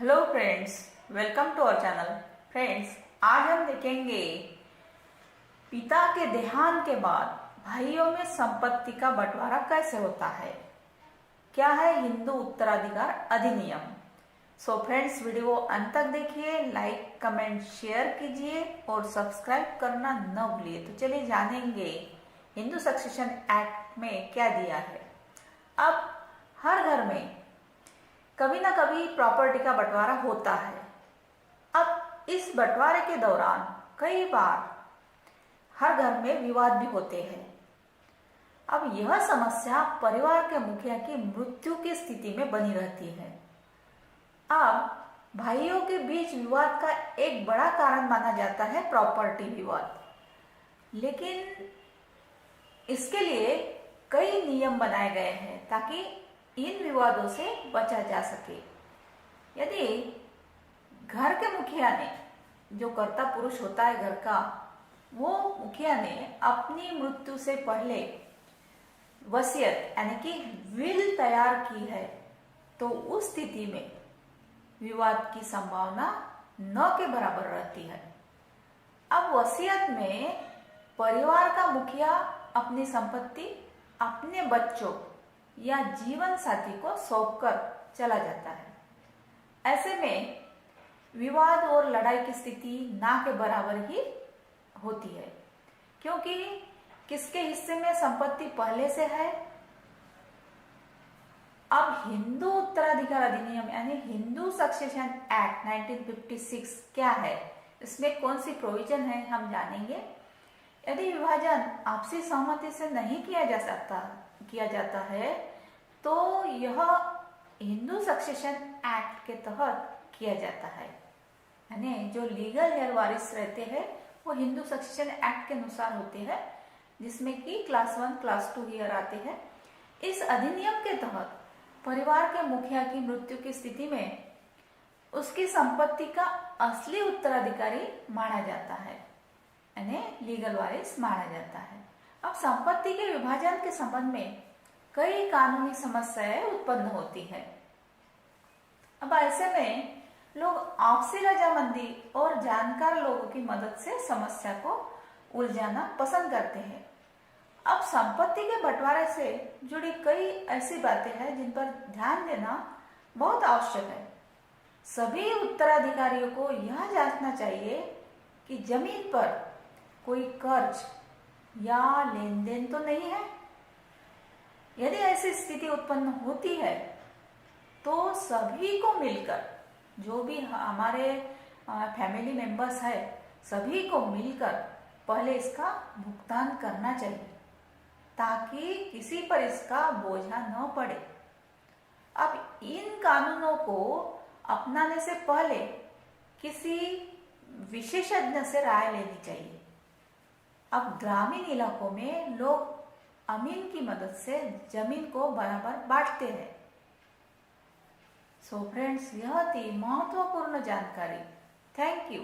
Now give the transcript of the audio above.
Hello friends, welcome to our channel. Friends, आज हम देखेंगे पिता के देहांत के बाद भाइयों में संपत्ति का बंटवारा कैसे होता है। क्या है हिंदू उत्तराधिकार अधिनियम। सो फ्रेंड्स, वीडियो अंत तक देखिए, लाइक कमेंट शेयर कीजिए और सब्सक्राइब करना न भूलिए। तो चलिए जानेंगे हिंदू सक्सेशन एक्ट में क्या दिया है। अब हर घर में कभी ना कभी प्रॉपर्टी का बंटवारा होता है। अब इस बंटवारे के दौरान कई बार हर घर में विवाद भी होते हैं। अब यह समस्या परिवार के मुखिया की मृत्यु की स्थिति में बनी रहती है। अब भाइयों के बीच विवाद का एक बड़ा कारण माना जाता है प्रॉपर्टी विवाद, लेकिन इसके लिए कई नियम बनाए गए हैं ताकि इन विवादों से बचा जा सके। यदि घर के मुखिया ने, जो कर्ता पुरुष होता है घर का, वो मुखिया ने अपनी मृत्यु से पहले वसीयत यानी कि विल तैयार की है, तो उस स्थिति में विवाद की संभावना न के बराबर रहती है। अब वसीयत में परिवार का मुखिया अपनी संपत्ति अपने बच्चों या जीवन साथी को सौंपकर चला जाता है। ऐसे में विवाद और लड़ाई की स्थिति ना के बराबर ही होती है, क्योंकि किसके हिस्से में संपत्ति पहले से है। अब हिंदू उत्तराधिकार अधिनियम यानी हिंदू सक्सेशन एक्ट 1956 क्या है, इसमें कौन सी प्रोविजन है, हम जानेंगे। यदि विभाजन आपसी सहमति से नहीं किया जाता है तो यह हिंदू सक्सेशन एक्ट के तहत किया जाता है। यानी जो लीगल हेयर वारिस रहते हैं वो हिंदू सक्सेशन एक्ट के अनुसार होते हैं, जिसमें कि क्लास 1 क्लास 2 हेयर आते हैं। इस अधिनियम के तहत परिवार के मुखिया की मृत्यु की स्थिति में उसकी संपत्ति का असली उत्तराधिकारी माना जाता है, यानी लीगल वारिस माना जाता है। अब संपत्ति के विभाजन के संबंध में कई कानूनी समस्याएं उत्पन्न होती है। अब ऐसे में लोग आपसी रजामंदी और जानकार लोगों की मदद से समस्या को उलझाना पसंद करते हैं। अब संपत्ति के बंटवारे से जुड़ी कई ऐसी बातें हैं जिन पर ध्यान देना बहुत आवश्यक है। सभी उत्तराधिकारियों को यह जांचना चाहिए कि जमीन पर कोई कर्ज या लेन देन तो नहीं है। यदि ऐसी स्थिति उत्पन्न होती है तो सभी को मिलकर, जो भी हमारे फैमिली मेंबर्स है, सभी को मिलकर पहले इसका भुगतान करना चाहिए ताकि किसी पर इसका बोझा न पड़े। अब इन कानूनों को अपनाने से पहले किसी विशेषज्ञ से राय लेनी चाहिए। अब ग्रामीण इलाकों में लोग अमीन की मदद से जमीन को बराबर बांटते हैं। सो फ्रेंड्स, यह थी महत्वपूर्ण जानकारी। Thank you.